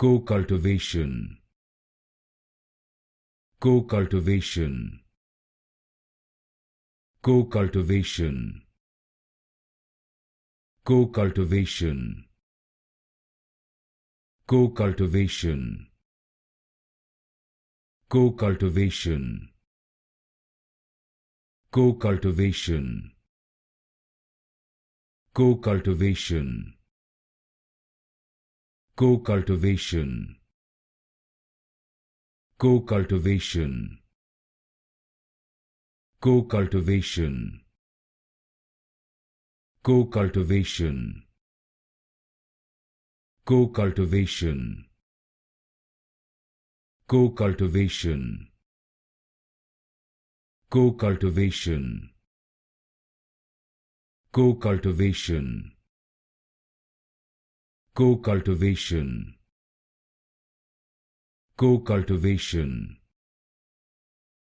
Co-cultivation, co-cultivation, co-cultivation, co-cultivation, co-cultivation, co-cultivation, co-cultivation, co-cultivation, co-cultivation, co-cultivation, co-cultivation, co-cultivation, co-cultivation, co-cultivation, co-cultivation, co-cultivation, co-cultivation, co-cultivation,